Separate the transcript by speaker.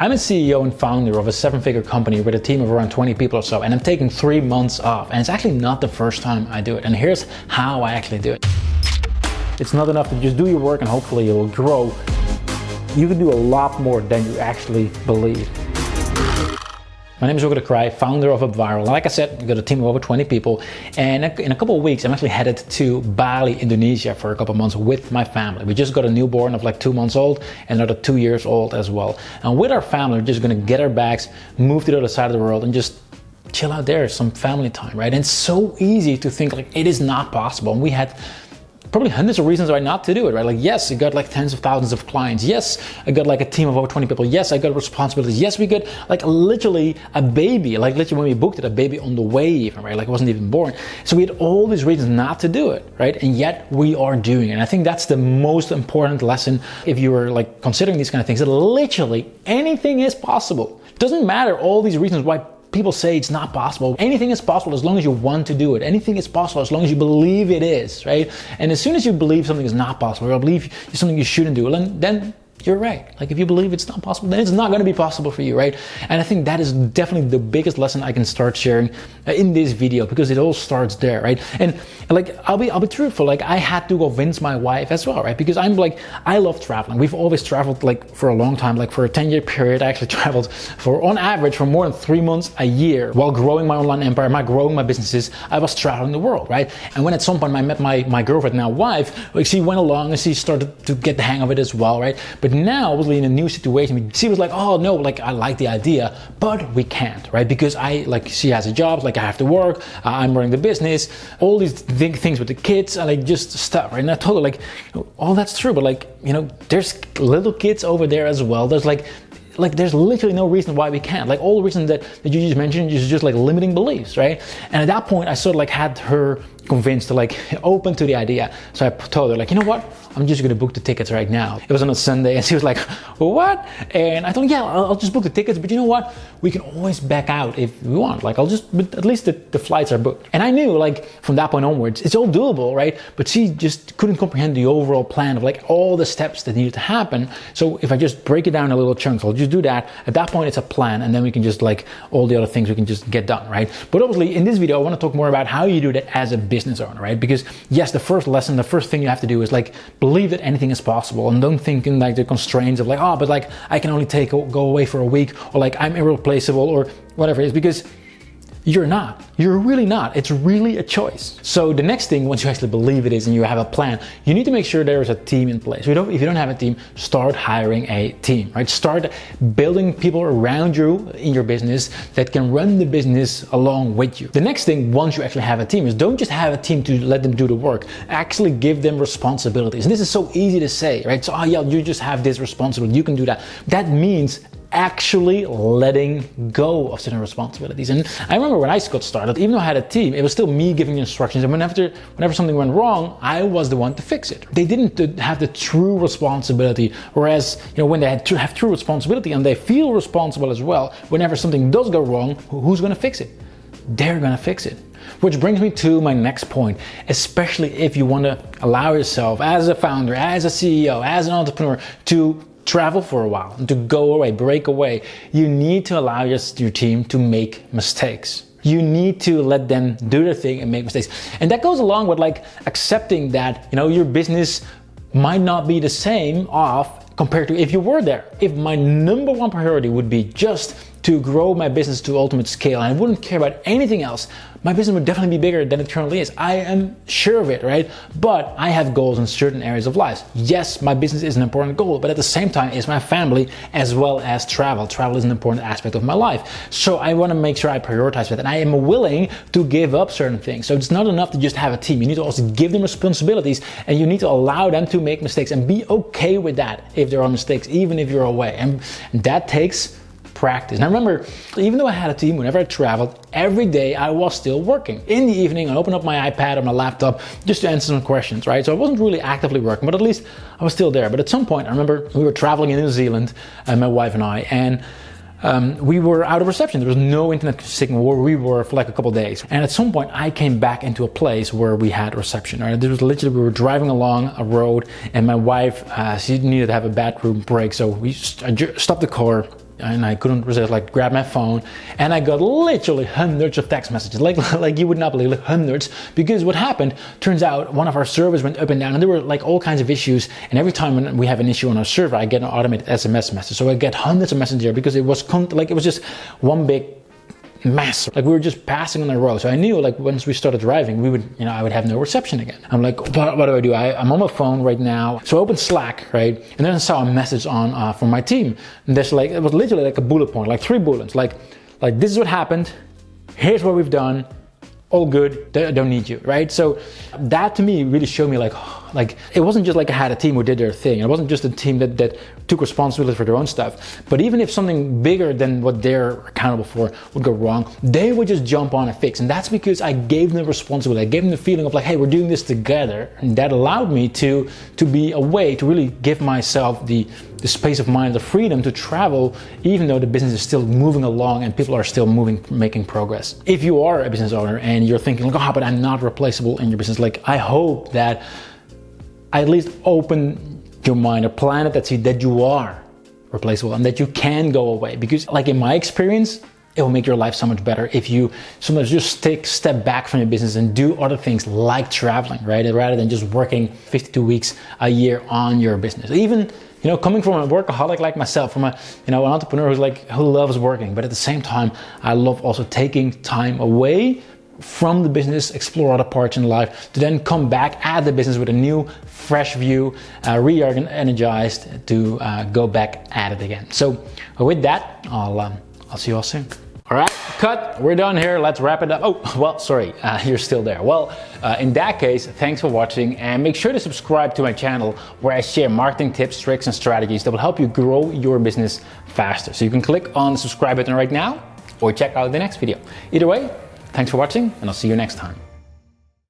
Speaker 1: I'm a CEO and founder of a 7-figure company with a team of around 20 people or so, and I'm taking 3 months off. And it's actually not the first time I do it. And here's how I actually do it. It's not enough to just do your work and hopefully it will grow. You can do a lot more than you actually believe. My name is Wilco, Kreij, founder of UpViral. Like I said, I've got a team of over 20 people, and in a couple of weeks, I'm actually headed to Bali, Indonesia for a couple of months with my family. We just got a newborn of like 2 months old and another 2 years old as well. And with our family, we're just gonna get our bags, move to the other side of the world, and just chill out there, some family time, right? And it's so easy to think like it is not possible. And we had probably hundreds of reasons why not to do it, right? Like, yes, I got like tens of thousands of clients. Yes, I got like a team of over 20 people. Yes, I got responsibilities. Yes, we got like literally a baby, like literally when we booked it, a baby on the way even, right? Like it wasn't even born. So we had all these reasons not to do it, right? And yet we are doing it. And I think that's the most important lesson if you are like considering these kind of things, that literally anything is possible. It doesn't matter all these reasons why people say it's not possible. Anything is possible as long as you want to do it. Anything is possible as long as you believe it is, right? And as soon as you believe something is not possible, or believe it's something you shouldn't do, then you're right. Like if you believe it's not possible, then it's not going to be possible for you, right? And I think that is definitely the biggest lesson I can start sharing in this video, because it all starts there, right? And like I'll be truthful, like I had to convince my wife as well, right? Because I'm like, I love traveling. We've always traveled like for a long time, like for a 10-year period. I actually traveled for on average for more than 3 months a year while growing my online empire, growing my businesses. I was traveling the world, right? And when at some point I met my girlfriend, now wife, like she went along and she started to get the hang of it as well, right? But now, obviously in a new situation, she was like, oh no, like I like the idea, but we can't, right? Because she has a job, like I have to work, I'm running the business, all these big things with the kids, and like just stuff, right? And I told her like, all that's true, but like, you know, there's little kids over there as well. There's like there's literally no reason why we can't. Like all the reasons that you just mentioned is just like limiting beliefs, right? And at that point, I sort of like had her convinced to like open to the idea. So I told her like, you know what? I'm just gonna book the tickets right now. It was on a Sunday and she was like, what? And I thought, yeah, I'll just book the tickets, but you know what? We can always back out if we want. Like but at least the flights are booked. And I knew like from that point onwards, it's all doable, right? But she just couldn't comprehend the overall plan of like all the steps that needed to happen. So if I just break it down in little chunks, I'll just do that. At that point, it's a plan, and then we can just like all the other things we can just get done, right? But obviously in this video, I wanna talk more about how you do that as a business owner, right? Because yes, the first lesson, the first thing you have to do is like believe that anything is possible, and don't think in like the constraints of like, oh, but like I can only go away for a week, or like I'm irreplaceable, or whatever it is, because you're not. You're really not. It's really a choice. So the next thing, once you actually believe it is and you have a plan, you need to make sure there is a team in place. If you don't have a team, start hiring a team, right? Start building people around you in your business that can run the business along with you. The next thing, once you actually have a team, is don't just have a team to let them do the work. Actually give them responsibilities. And this is so easy to say, right? So, oh yeah, you just have this responsibility. You can do that. That means actually letting go of certain responsibilities. And I remember when I got started, even though I had a team, it was still me giving instructions, and whenever something went wrong, I was the one to fix it. They didn't have the true responsibility, whereas, you know, when they have true responsibility and they feel responsible as well, whenever something does go wrong, who's going to fix it? They're going to fix it. Which brings me to my next point, especially if you want to allow yourself as a founder, as a CEO, as an entrepreneur to travel for a while and to go away, break away. You need to allow your team to make mistakes. You need to let them do their thing and make mistakes. And that goes along with like accepting that, you know, your business might not be the same off compared to if you were there. If my number one priority would be just to grow my business to ultimate scale and I wouldn't care about anything else, my business would definitely be bigger than it currently is. I am sure of it, right? But I have goals in certain areas of life. Yes, my business is an important goal, but at the same time, it's my family as well as travel. Travel is an important aspect of my life. So I want to make sure I prioritize that, and I am willing to give up certain things. So it's not enough to just have a team. You need to also give them responsibilities, and you need to allow them to make mistakes and be okay with that if there are mistakes, even if you're away. And that takes practice. And I remember, even though I had a team, whenever I traveled, every day I was still working. In the evening, I opened up my iPad or my laptop just to answer some questions, right? So I wasn't really actively working, but at least I was still there. But at some point, I remember we were traveling in New Zealand, my wife and I, and we were out of reception. There was no internet signal where we were for like a couple of days. And at some point I came back into a place where we had reception. Right? There was literally, we were driving along a road and my wife, she needed to have a bathroom break. So I stopped the car, and I couldn't resist, like grab my phone, and I got literally hundreds of text messages, like you would not believe, like hundreds, because what happened, turns out one of our servers went up and down, and there were like all kinds of issues, and every time when we have an issue on our server, I get an automated SMS message, so I get hundreds of messages there, because it was just one big mess. Like we were just passing on the road. So I knew like once we started driving, I would have no reception again. I'm like, what do? I'm on my phone right now. So I opened Slack, right? And then I saw a message on from my team. And there's like, it was literally like a bullet point, like 3 bullets. Like this is what happened. Here's what we've done. All good, I don't need you, right? So that to me really showed me like it wasn't just like I had a team who did their thing. It wasn't just a team that took responsibility for their own stuff. But even if something bigger than what they're accountable for would go wrong, they would just jump on and fix. And that's because I gave them responsibility. I gave them the feeling of like, hey, we're doing this together. And that allowed me to be a way to really give myself the space of mind, the freedom to travel, even though the business is still moving along and people are still making progress. If you are a business owner and you're thinking like, oh, but I'm not replaceable in your business, like I hope that I at least open your mind or plant it that you are replaceable and that you can go away. Because like in my experience, it will make your life so much better if you sometimes just take a step back from your business and do other things like traveling, right? Rather than just working 52 weeks a year on your business. Even, coming from a workaholic like myself, from an entrepreneur who loves working, but at the same time, I love also taking time away from the business, explore other parts in life, to then come back at the business with a new, fresh view, re-energized to go back at it again. So with that, I'll see you all soon. All right, cut, we're done here, let's wrap it up. Oh, well, sorry, you're still there. Well, in that case, thanks for watching, and make sure to subscribe to my channel where I share marketing tips, tricks, and strategies that will help you grow your business faster. So you can click on the subscribe button right now, or check out the next video. Either way, thanks for watching, and I'll see you next time.